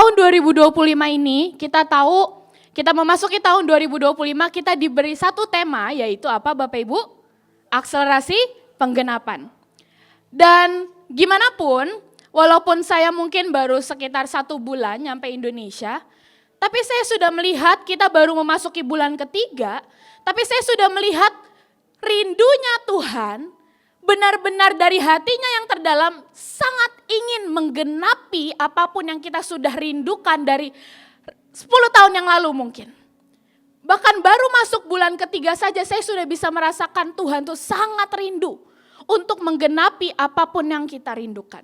tahun 2025 ini kita tahu kita memasuki tahun 2025 kita diberi satu tema yaitu apa Bapak Ibu? Akselerasi penggenapan. Dan gimana pun walaupun saya mungkin baru sekitar 1 bulan nyampe Indonesia, tapi saya sudah melihat kita baru memasuki bulan ketiga, tapi saya sudah melihat rindunya Tuhan benar-benar dari hatinya yang terdalam sangat ingin menggenapi apapun yang kita sudah rindukan dari 10 tahun yang lalu mungkin. Bahkan baru masuk bulan ketiga saja saya sudah bisa merasakan Tuhan tuh sangat rindu untuk menggenapi apapun yang kita rindukan.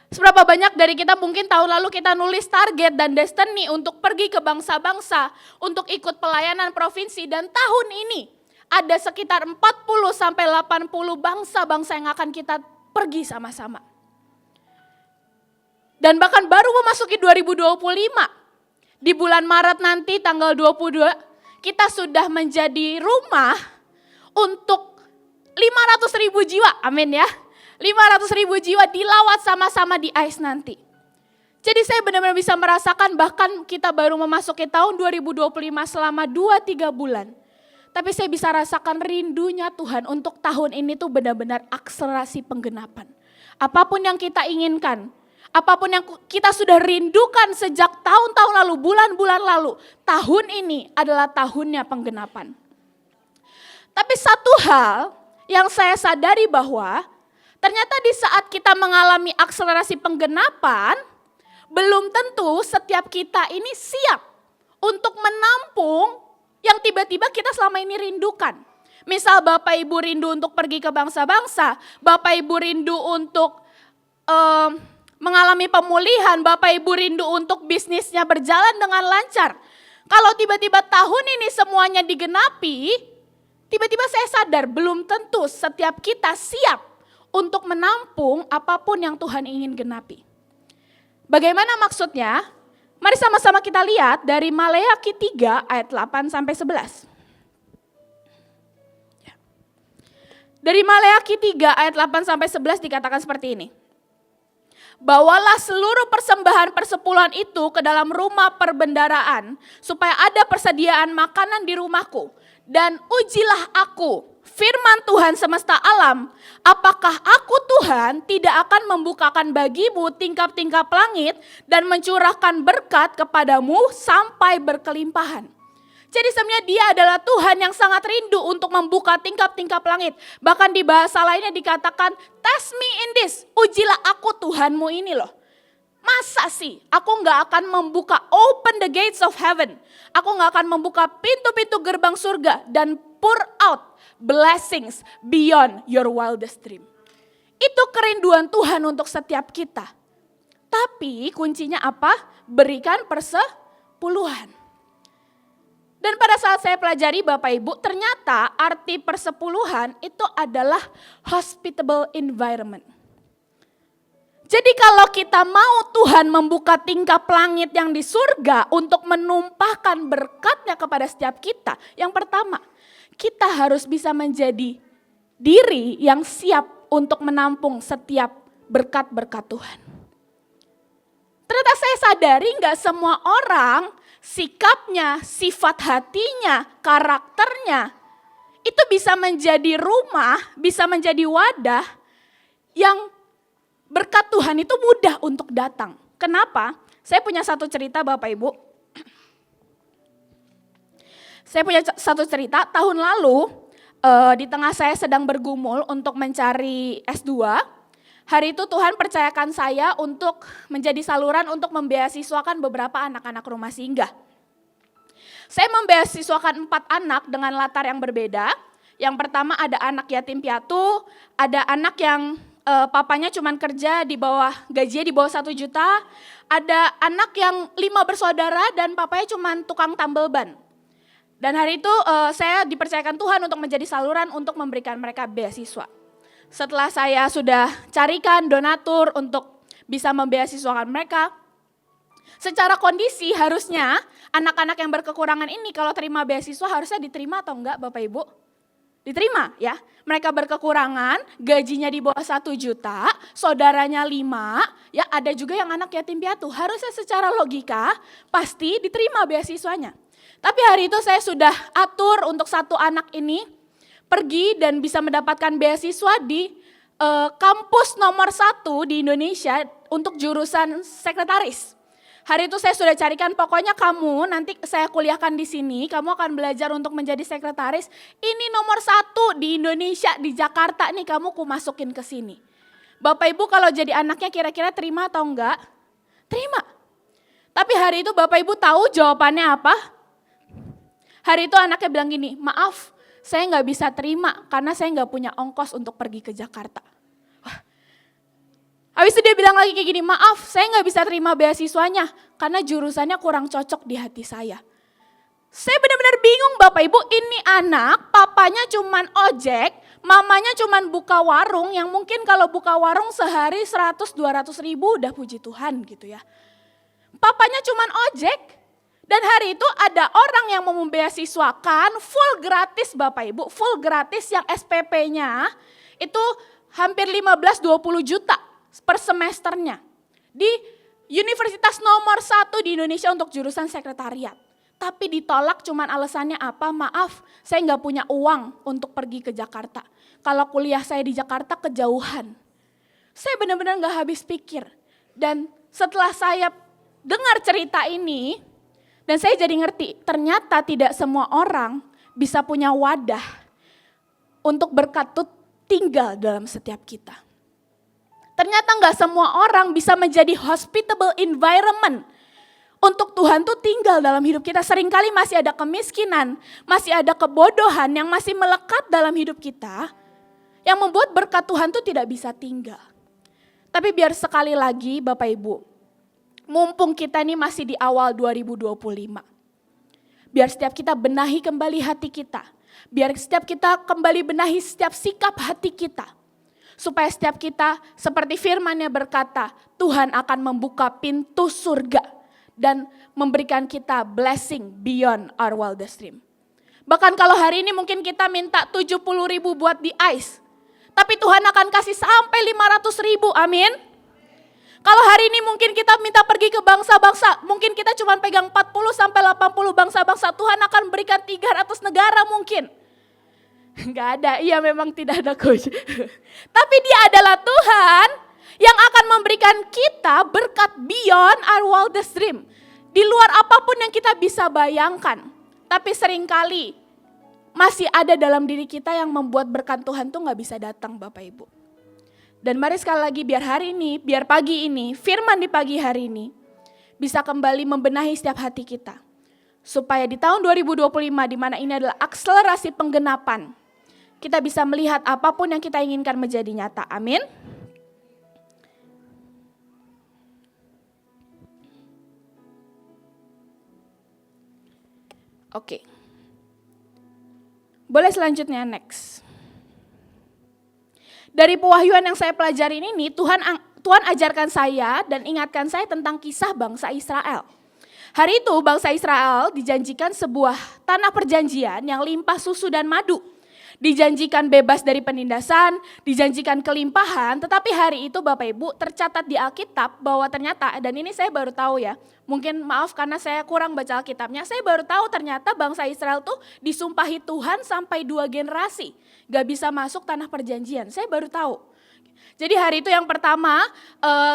Seberapa banyak dari kita mungkin tahun lalu kita nulis target dan destiny untuk pergi ke bangsa-bangsa, untuk ikut pelayanan provinsi, dan tahun ini ada sekitar 40 sampai 80 bangsa-bangsa yang akan kita pergi sama-sama. Dan bahkan baru memasuki 2025, di bulan Maret nanti tanggal 22, kita sudah menjadi rumah untuk 500.000 jiwa, amin ya. 500.000 jiwa dilawat sama-sama di AIS nanti. Jadi saya benar-benar bisa merasakan bahkan kita baru memasuki tahun 2025 selama 2-3 bulan. Tapi saya bisa rasakan rindunya Tuhan untuk tahun ini tuh benar-benar akselerasi penggenapan. Apapun yang kita inginkan, apapun yang kita sudah rindukan sejak tahun-tahun lalu, bulan-bulan lalu, tahun ini adalah tahunnya penggenapan. Tapi satu hal yang saya sadari bahwa ternyata di saat kita mengalami akselerasi penggenapan, belum tentu setiap kita ini siap untuk menampung yang tiba-tiba kita selama ini rindukan. Misal Bapak Ibu rindu untuk pergi ke bangsa-bangsa, Bapak Ibu rindu untuk mengalami pemulihan, Bapak Ibu rindu untuk bisnisnya berjalan dengan lancar. Kalau tiba-tiba tahun ini semuanya digenapi, tiba-tiba saya sadar belum tentu setiap kita siap untuk menampung apapun yang Tuhan ingin genapi. Bagaimana maksudnya? Mari sama-sama kita lihat dari Maleakhi 3 ayat 8 sampai 11. Dari Maleakhi 3 ayat 8 sampai 11 dikatakan seperti ini. Bawalah seluruh persembahan persepuluhan itu ke dalam rumah perbendaraan supaya ada persediaan makanan di rumahku. Dan ujilah aku, firman Tuhan semesta alam, apakah aku Tuhan tidak akan membukakan bagimu tingkap-tingkap langit dan mencurahkan berkat kepadamu sampai berkelimpahan. Jadi sebenarnya dia adalah Tuhan yang sangat rindu untuk membuka tingkap-tingkap langit. Bahkan di bahasa lainnya dikatakan, test me in this, ujilah aku Tuhanmu ini loh. Masa sih aku gak akan membuka open the gates of heaven. Aku gak akan membuka pintu-pintu gerbang surga dan pour out blessings beyond your wildest dream. Itu kerinduan Tuhan untuk setiap kita. Tapi kuncinya apa? Berikan persepuluhan. Dan pada saat saya pelajari Bapak Ibu, ternyata arti persepuluhan itu adalah hospitable environment. Jadi kalau kita mau Tuhan membuka tingkap langit yang di surga untuk menumpahkan berkatnya kepada setiap kita, yang pertama, kita harus bisa menjadi diri yang siap untuk menampung setiap berkat-berkat Tuhan. Ternyata saya sadari gak semua orang sikapnya, sifat hatinya, karakternya itu bisa menjadi rumah, bisa menjadi wadah yang berkat Tuhan itu mudah untuk datang. Kenapa? Saya punya satu cerita Bapak Ibu. Saya punya satu cerita tahun lalu di tengah saya sedang bergumul untuk mencari S2. Hari itu Tuhan percayakan saya untuk menjadi saluran untuk membeasiswakan beberapa anak-anak rumah singgah. Saya membeasiswakan 4 anak dengan latar yang berbeda. Yang pertama ada anak yatim piatu, ada anak yang papanya cuma kerja di bawah gajinya di bawah 1 juta, ada anak yang 5 bersaudara dan papanya cuma tukang tambal ban. Dan hari itu saya dipercayakan Tuhan untuk menjadi saluran untuk memberikan mereka beasiswa. Setelah saya sudah carikan donatur untuk bisa membeasiswakan mereka, secara kondisi harusnya anak-anak yang berkekurangan ini kalau terima beasiswa harusnya diterima atau enggak Bapak Ibu? Diterima ya. Mereka berkekurangan, gajinya di bawah 1 juta, saudaranya 5, ya ada juga yang anak yatim piatu. Harusnya secara logika pasti diterima beasiswanya. Tapi hari itu saya sudah atur untuk satu anak ini pergi dan bisa mendapatkan beasiswa di kampus nomor 1 di Indonesia untuk jurusan sekretaris. Hari itu saya sudah carikan, pokoknya kamu nanti saya kuliahkan di sini, kamu akan belajar untuk menjadi sekretaris. Ini nomor 1 di Indonesia, di Jakarta nih, kamu ku masukin ke sini. Bapak Ibu kalau jadi anaknya kira-kira terima atau enggak? Terima. Tapi hari itu Bapak Ibu tahu jawabannya apa? Hari itu anaknya bilang gini, maaf saya nggak bisa terima karena saya nggak punya ongkos untuk pergi ke Jakarta. Habis itu dia bilang lagi kayak gini, maaf saya nggak bisa terima beasiswanya karena jurusannya kurang cocok di hati saya. Saya benar-benar bingung Bapak Ibu, ini anak papanya cuman ojek, mamanya cuman buka warung yang mungkin kalau buka warung sehari 100-200 ribu udah puji Tuhan gitu ya. Papanya cuman ojek dan hari itu ada orang yang mau membeasiswakan full gratis Bapak Ibu, full gratis yang SPP-nya itu hampir 15-20 juta per semesternya di universitas nomor 1 di Indonesia untuk jurusan sekretariat. Tapi ditolak cuman alasannya apa? Maaf, saya nggak punya uang untuk pergi ke Jakarta. Kalau kuliah saya di Jakarta kejauhan. Saya benar-benar nggak habis pikir. Dan setelah saya dengar cerita ini, dan saya jadi ngerti, ternyata tidak semua orang bisa punya wadah untuk berkat itu tinggal dalam setiap kita. Ternyata nggak semua orang bisa menjadi hospitable environment untuk Tuhan tuh tinggal dalam hidup kita. Seringkali masih ada kemiskinan, masih ada kebodohan yang masih melekat dalam hidup kita, yang membuat berkat Tuhan tuh tidak bisa tinggal. Tapi biar sekali lagi Bapak Ibu, mumpung kita ini masih di awal 2025, biar setiap kita benahi kembali hati kita, biar setiap kita kembali benahi setiap sikap hati kita, supaya setiap kita seperti firman-Nya berkata, Tuhan akan membuka pintu surga dan memberikan kita blessing beyond our wildest dream. Bahkan kalau hari ini mungkin kita minta 70 ribu buat di ICE, tapi Tuhan akan kasih sampai 500 ribu, amin. Kalau hari ini mungkin kita minta pergi ke bangsa-bangsa, mungkin kita cuma pegang 40 sampai 80 bangsa-bangsa, Tuhan akan berikan 300 negara mungkin. Enggak ada, iya memang tidak ada coach. Tapi dia adalah Tuhan yang akan memberikan kita berkat beyond our wildest dream. Di luar apapun yang kita bisa bayangkan. Tapi seringkali masih ada dalam diri kita yang membuat berkat Tuhan tuh gak bisa datang Bapak Ibu. Dan mari sekali lagi biar hari ini, biar pagi ini, firman di pagi hari ini bisa kembali membenahi setiap hati kita. Supaya di tahun 2025 di mana ini adalah akselerasi penggenapan, kita bisa melihat apapun yang kita inginkan menjadi nyata. Amin. Oke. Boleh selanjutnya next. Dari pewahyuan yang saya pelajari ini, Tuhan ajarkan saya dan ingatkan saya tentang kisah bangsa Israel. Hari itu bangsa Israel dijanjikan sebuah tanah perjanjian yang limpah susu dan madu. Dijanjikan bebas dari penindasan, dijanjikan kelimpahan, tetapi hari itu Bapak Ibu tercatat di Alkitab bahwa ternyata, dan ini saya baru tahu ya, mungkin maaf karena saya kurang baca Alkitabnya, saya baru tahu ternyata bangsa Israel tuh disumpahi Tuhan sampai 2 generasi, gak bisa masuk tanah perjanjian, saya baru tahu. Jadi hari itu yang pertama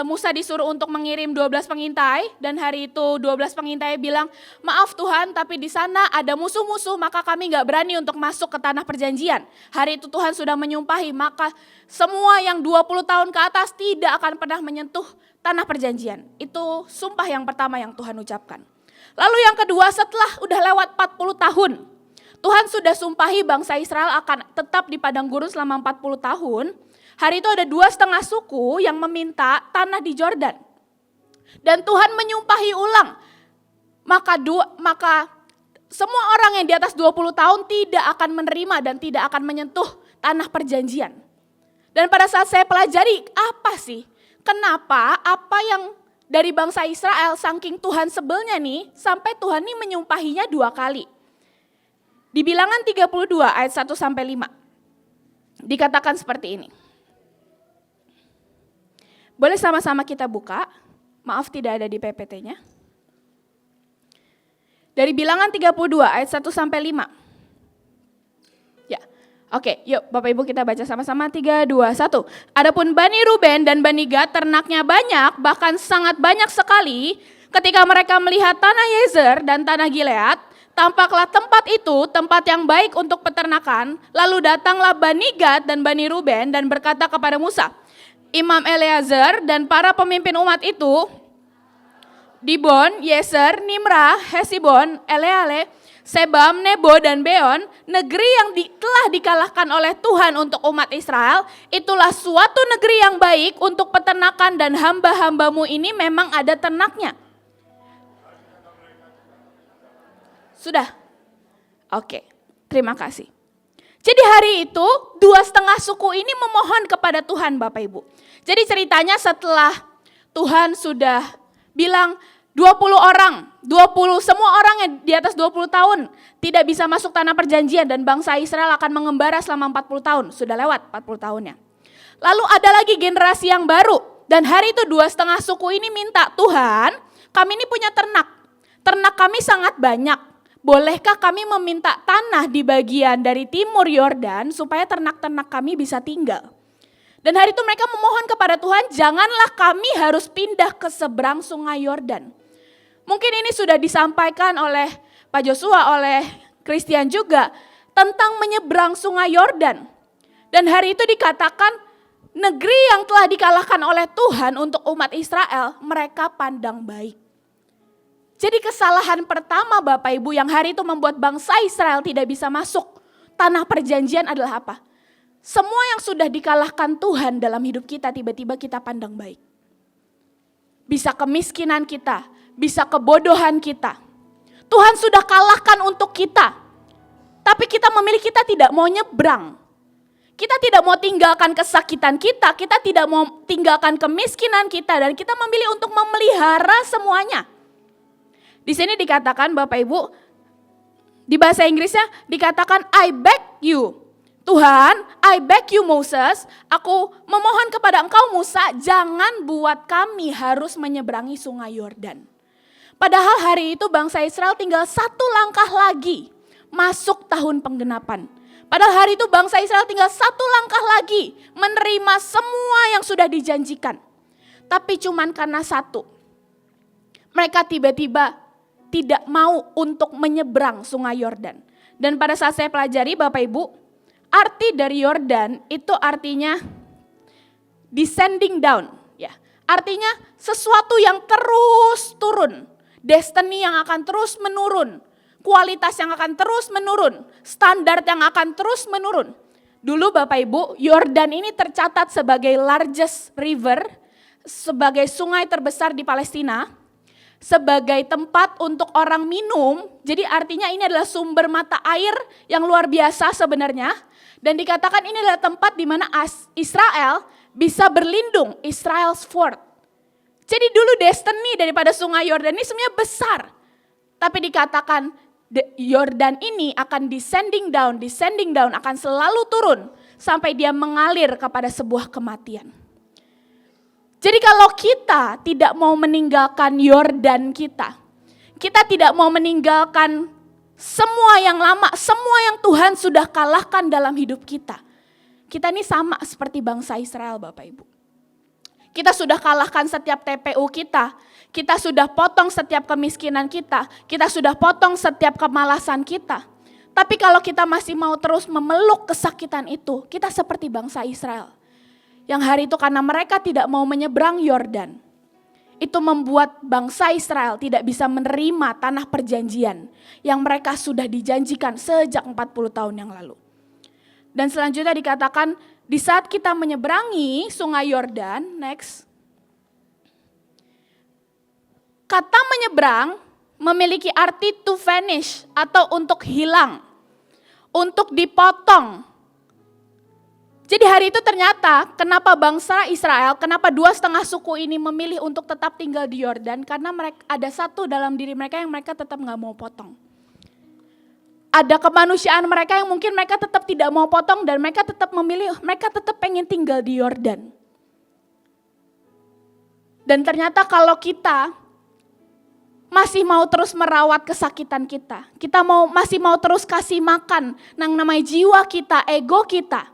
Musa disuruh untuk mengirim 12 pengintai dan hari itu 12 pengintai bilang, maaf Tuhan tapi di sana ada musuh-musuh maka kami gak berani untuk masuk ke tanah perjanjian. Hari itu Tuhan sudah menyumpahi maka semua yang 20 tahun ke atas tidak akan pernah menyentuh tanah perjanjian. Itu sumpah yang pertama yang Tuhan ucapkan. Lalu yang kedua setelah udah lewat 40 tahun, Tuhan sudah sumpahi bangsa Israel akan tetap di padang gurun selama 40 tahun. Hari itu ada 2,5 suku yang meminta tanah di Yordan. Dan Tuhan menyumpahi ulang. Maka semua orang yang di atas 20 tahun tidak akan menerima dan tidak akan menyentuh tanah perjanjian. Dan pada saat saya pelajari apa sih? Kenapa apa yang dari bangsa Israel saking Tuhan sebelnya nih sampai Tuhan ini menyumpahinya 2 kali. Di Bilangan 32 ayat 1-5. dikatakan seperti ini. Boleh sama-sama kita buka, maaf tidak ada di PPT-nya. Dari Bilangan 32 ayat 1 sampai 5. Ya, oke, yuk Bapak Ibu kita baca sama-sama 3, 2, 1. Adapun Bani Ruben dan Bani Gad ternaknya banyak, bahkan sangat banyak sekali. Ketika mereka melihat tanah Yezer dan tanah Gilead, tampaklah tempat itu tempat yang baik untuk peternakan. Lalu datanglah Bani Gad dan Bani Ruben dan berkata kepada Musa, Imam Eleazar dan para pemimpin umat itu, Dibon, Yeser, Nimrah, Hesibon, Eleale, Sebam, Nebo, dan Beon, negeri yang telah dikalahkan oleh Tuhan untuk umat Israel, itulah suatu negeri yang baik untuk peternakan dan hamba-hambamu ini memang ada ternaknya. Sudah? Oke, terima kasih. Jadi hari itu 2,5 suku ini memohon kepada Tuhan Bapak Ibu. Jadi ceritanya setelah Tuhan sudah bilang 20 orang, 20 semua orang yang di atas 20 tahun tidak bisa masuk tanah perjanjian dan bangsa Israel akan mengembara selama 40 tahun. Sudah lewat 40 tahunnya. Lalu ada lagi generasi yang baru dan hari itu 2,5 suku ini minta, Tuhan kami ini punya ternak. Ternak kami sangat banyak. Bolehkah kami meminta tanah di bagian dari timur Yordan supaya ternak-ternak kami bisa tinggal? Dan hari itu mereka memohon kepada Tuhan, janganlah kami harus pindah ke seberang sungai Yordan. Mungkin ini sudah disampaikan oleh Pak Joshua, oleh Christian juga, tentang menyeberang sungai Yordan. Dan hari itu dikatakan, negeri yang telah dikalahkan oleh Tuhan untuk umat Israel, mereka pandang baik. Jadi kesalahan pertama Bapak Ibu yang hari itu membuat bangsa Israel tidak bisa masuk tanah perjanjian adalah apa? Semua yang sudah dikalahkan Tuhan dalam hidup kita tiba-tiba kita pandang baik. Bisa kemiskinan kita, bisa kebodohan kita. Tuhan sudah kalahkan untuk kita. Tapi kita memilih kita tidak mau nyebrang. Kita tidak mau tinggalkan kesakitan kita tidak mau tinggalkan kemiskinan kita dan kita memilih untuk memelihara semuanya. Di sini dikatakan Bapak Ibu, di bahasa Inggrisnya dikatakan I beg you. Tuhan, I beg you Moses, aku memohon kepada engkau Musa, jangan buat kami harus menyeberangi sungai Yordan. Padahal hari itu bangsa Israel tinggal 1 langkah lagi masuk tahun penggenapan. Padahal hari itu bangsa Israel tinggal 1 langkah lagi menerima semua yang sudah dijanjikan. Tapi cuman karena satu, mereka tiba-tiba tidak mau untuk menyeberang sungai Yordan. Dan pada saat saya pelajari Bapak Ibu, arti dari Yordan itu artinya descending down. Ya, artinya sesuatu yang terus turun. Destiny yang akan terus menurun. Kualitas yang akan terus menurun. Standar yang akan terus menurun. Dulu Bapak Ibu, Yordan ini tercatat sebagai largest river, sebagai sungai terbesar di Palestina, sebagai tempat untuk orang minum. Jadi artinya ini adalah sumber mata air yang luar biasa sebenarnya. Dan dikatakan ini adalah tempat di mana Israel bisa berlindung, Israel's fort. Jadi dulu destiny daripada sungai Yordan ini sebenarnya besar. Tapi dikatakan Yordan ini akan descending down, akan selalu turun sampai dia mengalir kepada sebuah kematian. Jadi kalau kita tidak mau meninggalkan Yordan kita tidak mau meninggalkan semua yang lama, semua yang Tuhan sudah kalahkan dalam hidup kita. Kita ini sama seperti bangsa Israel Bapak Ibu. Kita sudah kalahkan setiap TPU kita sudah potong setiap kemiskinan kita sudah potong setiap kemalasan kita. Tapi kalau kita masih mau terus memeluk kesakitan itu, kita seperti bangsa Israel. Yang hari itu karena mereka tidak mau menyeberang Yordan, itu membuat bangsa Israel tidak bisa menerima tanah perjanjian yang mereka sudah dijanjikan sejak 40 tahun yang lalu. Dan selanjutnya dikatakan di saat kita menyeberangi sungai Yordan, next. Kata menyeberang memiliki arti to vanish atau untuk hilang, untuk dipotong. Jadi hari itu ternyata kenapa bangsa Israel, kenapa 2,5 suku ini memilih untuk tetap tinggal di Yordan, karena mereka ada satu dalam diri mereka yang mereka tetap gak mau potong. ada kemanusiaan mereka yang mungkin mereka tetap tidak mau potong dan mereka tetap memilih, mereka tetap pengen tinggal di Yordan. Dan ternyata kalau kita masih mau terus merawat kesakitan kita masih mau terus kasih makan yang namanya jiwa kita, ego kita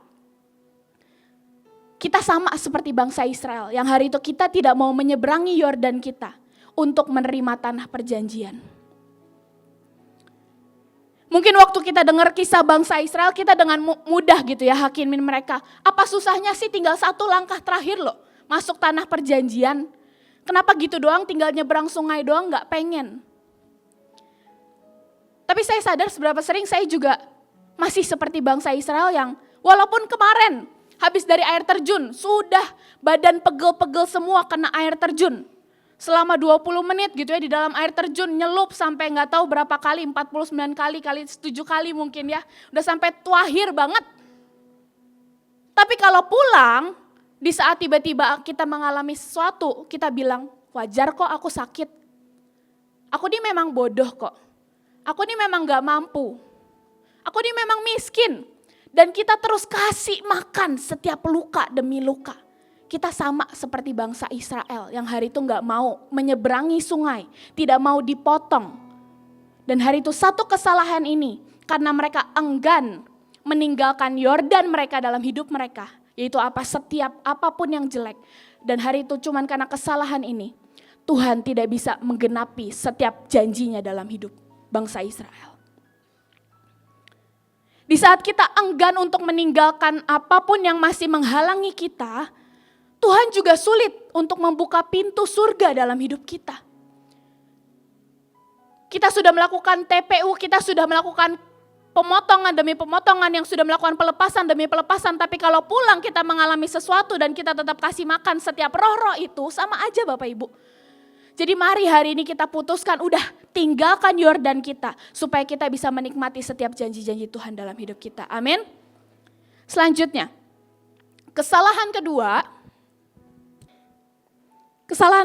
sama seperti bangsa Israel yang hari itu kita tidak mau menyeberangi Yordan kita untuk menerima tanah perjanjian. Mungkin waktu kita dengar kisah bangsa Israel, kita dengan mudah gitu ya hakimin mereka. Apa susahnya sih tinggal satu langkah terakhir loh, masuk tanah perjanjian. Kenapa gitu doang, tinggal nyeberang sungai doang gak pengen. Tapi saya sadar seberapa sering saya juga masih seperti bangsa Israel yang walaupun kemarin habis dari air terjun, sudah badan pegel-pegel semua kena air terjun. Selama 20 menit gitu ya di dalam air terjun, nyelup sampai gak tahu berapa kali, 49 kali, kali 7 kali mungkin ya. Udah sampai tuahir banget. Tapi kalau pulang, di saat tiba-tiba kita mengalami sesuatu, kita bilang, wajar kok aku sakit. Aku ini memang bodoh kok. Aku ini memang gak mampu. Aku ini memang miskin. Dan kita terus kasih makan setiap luka demi luka. Kita sama seperti bangsa Israel yang hari itu gak mau menyeberangi sungai, tidak mau dipotong. Dan hari itu satu kesalahan ini, karena mereka enggan meninggalkan Yordan mereka dalam hidup mereka. Yaitu setiap apapun yang jelek. Dan hari itu cuman karena kesalahan ini, Tuhan tidak bisa menggenapi setiap janjinya dalam hidup bangsa Israel. Di saat kita enggan untuk meninggalkan apapun yang masih menghalangi kita, Tuhan juga sulit untuk membuka pintu surga dalam hidup kita. Kita sudah melakukan TPU, kita sudah melakukan pemotongan demi pemotongan, yang sudah melakukan pelepasan demi pelepasan, tapi kalau pulang kita mengalami sesuatu dan kita tetap kasih makan setiap roh-roh itu, sama aja Bapak Ibu. Jadi mari hari ini kita putuskan, udah tinggalkan Yordan kita, supaya kita bisa menikmati setiap janji-janji Tuhan dalam hidup kita. Amin. Selanjutnya, kesalahan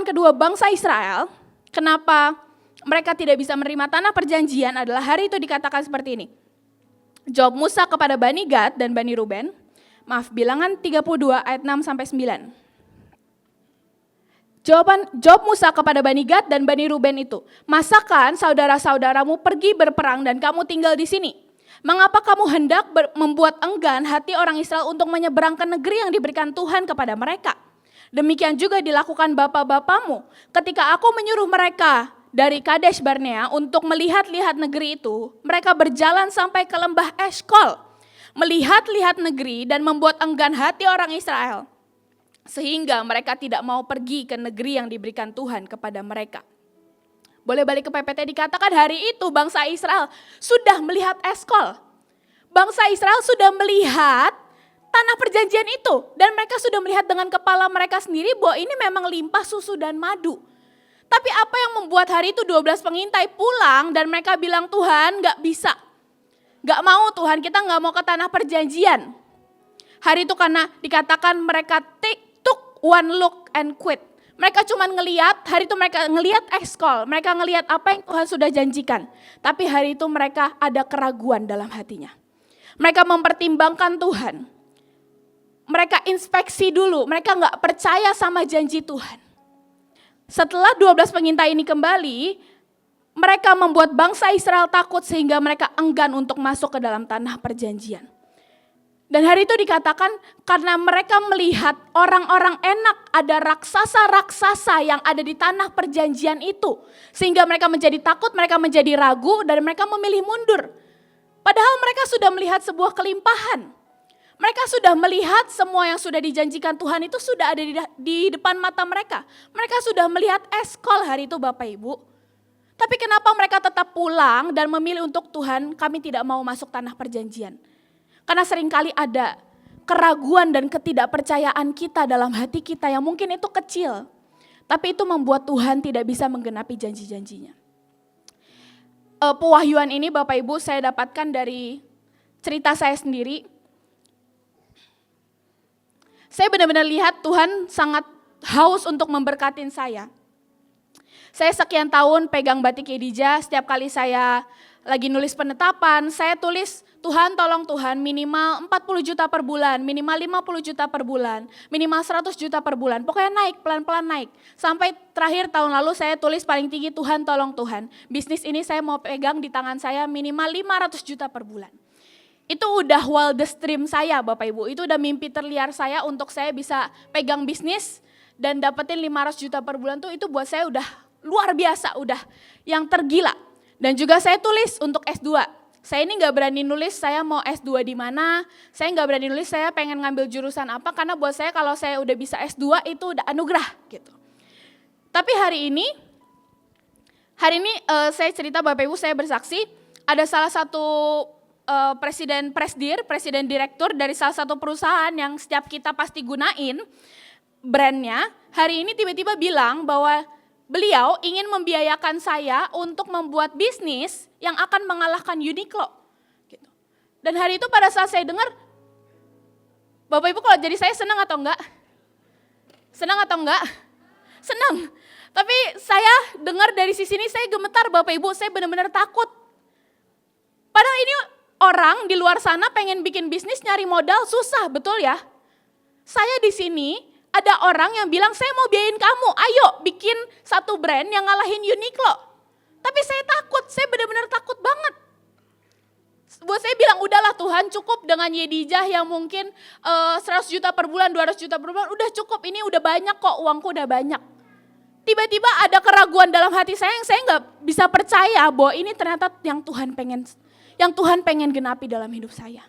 kedua bangsa Israel, kenapa mereka tidak bisa menerima tanah perjanjian adalah hari itu dikatakan seperti ini. Jawab Musa kepada Bani Gad dan Bani Ruben, Bilangan 32 ayat 6 sampai 9. Jawab Musa kepada Bani Gad dan Bani Ruben itu, masakan saudara-saudaramu pergi berperang dan kamu tinggal di sini? Mengapa kamu hendak membuat enggan hati orang Israel untuk menyeberang ke negeri yang diberikan Tuhan kepada mereka? Demikian juga dilakukan bapa-bapamu ketika aku menyuruh mereka dari Kadesh Barnea untuk melihat-lihat negeri itu. Mereka berjalan sampai ke lembah Eshkol, melihat-lihat negeri dan membuat enggan hati orang Israel, sehingga mereka tidak mau pergi ke negeri yang diberikan Tuhan kepada mereka. Boleh balik ke PPT, dikatakan hari itu bangsa Israel sudah melihat Eshkol. Bangsa Israel sudah melihat tanah perjanjian itu, dan mereka sudah melihat dengan kepala mereka sendiri bahwa ini memang limpah susu dan madu. Tapi apa yang membuat hari itu 12 pengintai pulang dan mereka bilang, Tuhan gak bisa. Gak mau Tuhan, kita gak mau ke tanah perjanjian. Hari itu karena dikatakan mereka took one look and quit. Mereka cuma ngelihat, hari itu mereka ngelihat Eshkol. Mereka ngelihat apa yang Tuhan sudah janjikan. Tapi hari itu mereka ada keraguan dalam hatinya. Mereka mempertimbangkan Tuhan. Mereka inspeksi dulu, mereka gak percaya sama janji Tuhan. Setelah 12 pengintai ini kembali, mereka membuat bangsa Israel takut sehingga mereka enggan untuk masuk ke dalam tanah perjanjian. Dan hari itu dikatakan karena mereka melihat orang-orang enak, ada raksasa-raksasa yang ada di tanah perjanjian itu. Sehingga mereka menjadi takut, mereka menjadi ragu dan mereka memilih mundur. Padahal mereka sudah melihat sebuah kelimpahan. Mereka sudah melihat semua yang sudah dijanjikan Tuhan itu sudah ada di depan mata mereka. Mereka sudah melihat Eshkol hari itu Bapak Ibu. Tapi kenapa mereka tetap pulang dan memilih untuk Tuhan, kami tidak mau masuk tanah perjanjian? Karena seringkali ada keraguan dan ketidakpercayaan kita dalam hati kita yang mungkin itu kecil. Tapi itu membuat Tuhan tidak bisa menggenapi janji-janjinya. Pewahyuan ini Bapak Ibu saya dapatkan dari cerita saya sendiri. Saya benar-benar lihat Tuhan sangat haus untuk memberkatin saya. Saya sekian tahun pegang batik Edija, setiap kali saya lagi nulis penetapan, saya tulis Tuhan tolong Tuhan minimal 40 juta per bulan, minimal 50 juta per bulan, minimal 100 juta per bulan. Pokoknya naik, pelan-pelan naik. Sampai terakhir tahun lalu saya tulis paling tinggi Tuhan tolong Tuhan. Bisnis ini saya mau pegang di tangan saya minimal 500 juta per bulan. Itu udah wildest dream saya Bapak Ibu, itu udah mimpi terliar saya untuk saya bisa pegang bisnis dan dapetin 500 juta per bulan tuh itu buat saya udah luar biasa, udah yang tergila. Dan juga saya tulis untuk S2. Saya ini gak berani nulis saya mau S2 di mana, saya gak berani nulis saya pengen ngambil jurusan apa, karena buat saya kalau saya udah bisa S2 itu udah anugerah gitu. Tapi hari ini saya cerita Bapak Ibu, saya bersaksi, ada salah satu presiden direktur dari salah satu perusahaan yang setiap kita pasti gunain brandnya, hari ini tiba-tiba bilang bahwa beliau ingin membiayakan saya untuk membuat bisnis yang akan mengalahkan Uniqlo. Gitu. Dan hari itu pada saat saya dengar, Bapak Ibu kalau jadi saya senang atau enggak? Senang atau enggak? Senang. Tapi saya dengar dari sisi ini saya gemetar Bapak Ibu, saya benar-benar takut. Padahal ini orang di luar sana pengen bikin bisnis nyari modal susah, betul ya? Saya di sini ada orang yang bilang, saya mau biayain kamu, ayo bikin satu brand yang ngalahin Uniqlo. Tapi saya takut, saya benar-benar takut banget. Buat saya bilang, udahlah Tuhan cukup dengan Yedijah yang mungkin 100 juta per bulan, 200 juta per bulan, udah cukup, ini udah banyak kok, uangku udah banyak. Tiba-tiba ada keraguan dalam hati saya yang saya gak bisa percaya bahwa ini ternyata yang Tuhan pengen genapi dalam hidup saya.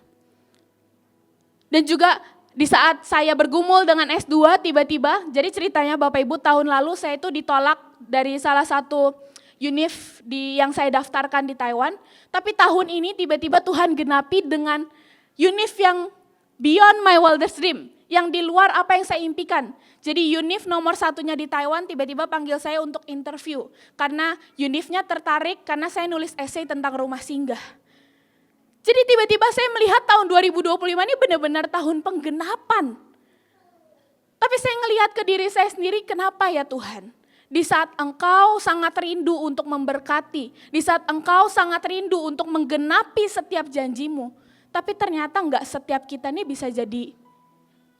Dan juga di saat saya bergumul dengan S2 tiba-tiba, jadi ceritanya Bapak Ibu tahun lalu saya itu ditolak dari salah satu univ yang saya daftarkan di Taiwan. Tapi tahun ini tiba-tiba Tuhan genapi dengan univ yang beyond my wildest dream, yang di luar apa yang saya impikan. Jadi univ nomor satunya di Taiwan tiba-tiba panggil saya untuk interview. Karena univnya tertarik karena saya nulis esai tentang rumah singgah. Jadi tiba-tiba saya melihat tahun 2025 ini benar-benar tahun penggenapan. Tapi saya ngelihat ke diri saya sendiri, kenapa ya Tuhan? Di saat Engkau sangat rindu untuk memberkati, di saat Engkau sangat rindu untuk menggenapi setiap janjimu, tapi ternyata enggak setiap kita ini bisa jadi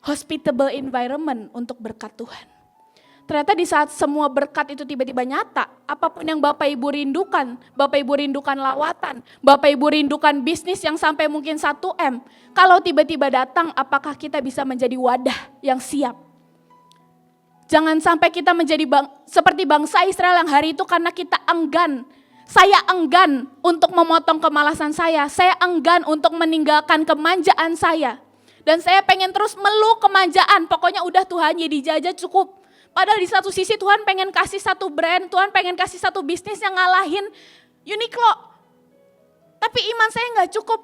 hospitable environment untuk berkat Tuhan. Ternyata di saat semua berkat itu tiba-tiba nyata, apapun yang Bapak Ibu rindukan lawatan, Bapak Ibu rindukan bisnis yang sampai mungkin 1M, kalau tiba-tiba datang, apakah kita bisa menjadi wadah yang siap? Jangan sampai kita menjadi seperti bangsa Israel yang hari itu karena kita enggan. Saya enggan untuk memotong kemalasan saya enggan untuk meninggalkan kemanjaan saya. Dan saya pengen terus meluk kemanjaan, pokoknya udah Tuhan Yedijah aja cukup. Padahal di satu sisi Tuhan pengen kasih satu brand, Tuhan pengen kasih satu bisnis yang ngalahin Uniqlo. Tapi iman saya gak cukup,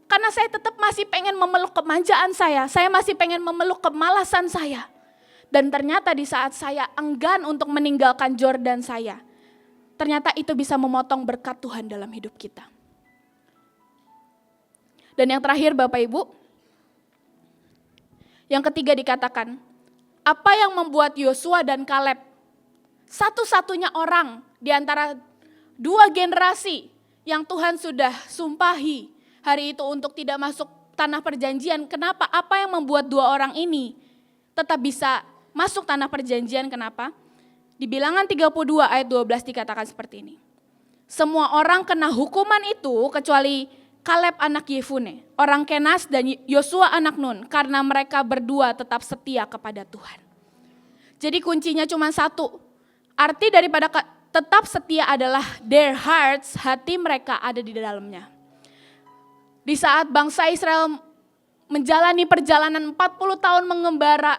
karena saya tetap masih pengen memeluk kemanjaan saya masih pengen memeluk kemalasan saya. Dan ternyata di saat saya enggan untuk meninggalkan Jordan saya, ternyata itu bisa memotong berkat Tuhan dalam hidup kita. Dan yang terakhir Bapak Ibu, yang ketiga dikatakan, apa yang membuat Yosua dan Kaleb satu-satunya orang di antara dua generasi yang Tuhan sudah sumpahi hari itu untuk tidak masuk tanah perjanjian. Kenapa? Apa yang membuat dua orang ini tetap bisa masuk tanah perjanjian? Kenapa? Di Bilangan 32 ayat 12 dikatakan seperti ini. Semua orang kena hukuman itu kecuali Kaleb anak Yefune, orang Kenas dan Yosua anak Nun, karena mereka berdua tetap setia kepada Tuhan. Jadi kuncinya cuma satu, arti daripada tetap setia adalah their hearts, hati mereka ada di dalamnya. Di saat bangsa Israel menjalani perjalanan 40 tahun mengembara,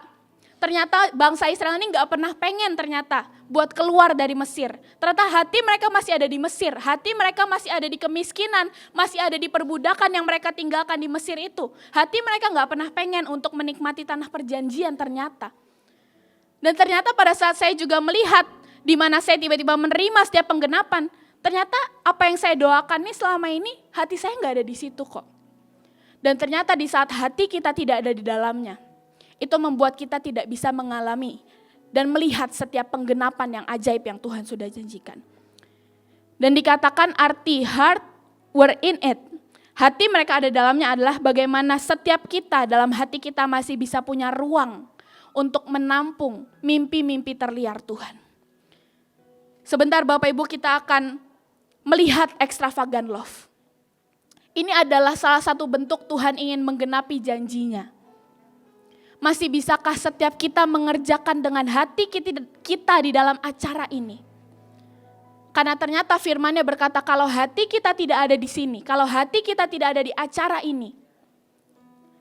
ternyata bangsa Israel ini gak pernah pengen ternyata buat keluar dari Mesir. Ternyata hati mereka masih ada di Mesir, hati mereka masih ada di kemiskinan, masih ada di perbudakan yang mereka tinggalkan di Mesir itu. Hati mereka gak pernah pengen untuk menikmati tanah perjanjian ternyata. Dan ternyata pada saat saya juga melihat di mana saya tiba-tiba menerima setiap penggenapan, ternyata apa yang saya doakan nih selama ini, hati saya gak ada di situ kok. Dan ternyata di saat hati kita tidak ada di dalamnya, itu membuat kita tidak bisa mengalami dan melihat setiap penggenapan yang ajaib yang Tuhan sudah janjikan. Dan dikatakan arti heart were in it. Hati mereka ada dalamnya adalah bagaimana setiap kita dalam hati kita masih bisa punya ruang untuk menampung mimpi-mimpi terliar Tuhan. Sebentar Bapak Ibu kita akan melihat extravagant love. Ini adalah salah satu bentuk Tuhan ingin menggenapi janjinya. Masih bisakah setiap kita mengerjakan dengan hati kita di dalam acara ini? Karena ternyata firman-Nya berkata kalau hati kita tidak ada di sini, kalau hati kita tidak ada di acara ini,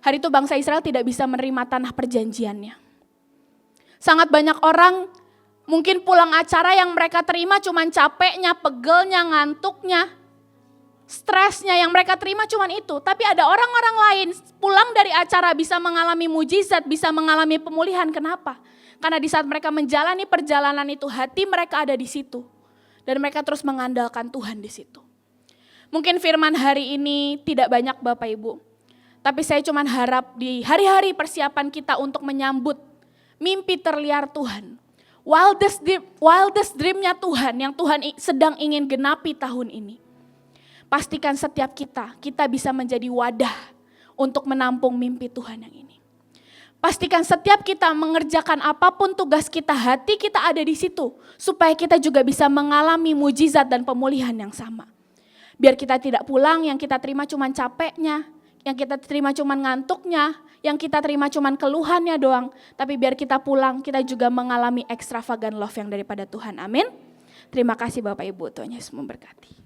hari itu bangsa Israel tidak bisa menerima tanah perjanjiannya. Sangat banyak orang mungkin pulang acara yang mereka terima cuman capeknya, pegelnya, ngantuknya, stresnya yang mereka terima cuman itu. Tapi ada orang-orang lain pulang dari acara bisa mengalami mujizat, bisa mengalami pemulihan. Kenapa? Karena di saat mereka menjalani perjalanan itu hati mereka ada di situ. Dan mereka terus mengandalkan Tuhan di situ. Mungkin firman hari ini tidak banyak Bapak Ibu. Tapi saya cuma harap di hari-hari persiapan kita untuk menyambut mimpi terliar Tuhan. Wildest dream-nya Tuhan yang Tuhan sedang ingin genapi tahun ini. Pastikan setiap kita bisa menjadi wadah untuk menampung mimpi Tuhan yang ini. Pastikan setiap kita mengerjakan apapun tugas kita, hati kita ada di situ. Supaya kita juga bisa mengalami mujizat dan pemulihan yang sama. Biar kita tidak pulang, yang kita terima cuma capeknya, yang kita terima cuma ngantuknya, yang kita terima cuma keluhannya doang. Tapi biar kita pulang, kita juga mengalami extravagant love yang daripada Tuhan. Amin. Terima kasih Bapak Ibu, Tuhan Yesus memberkati.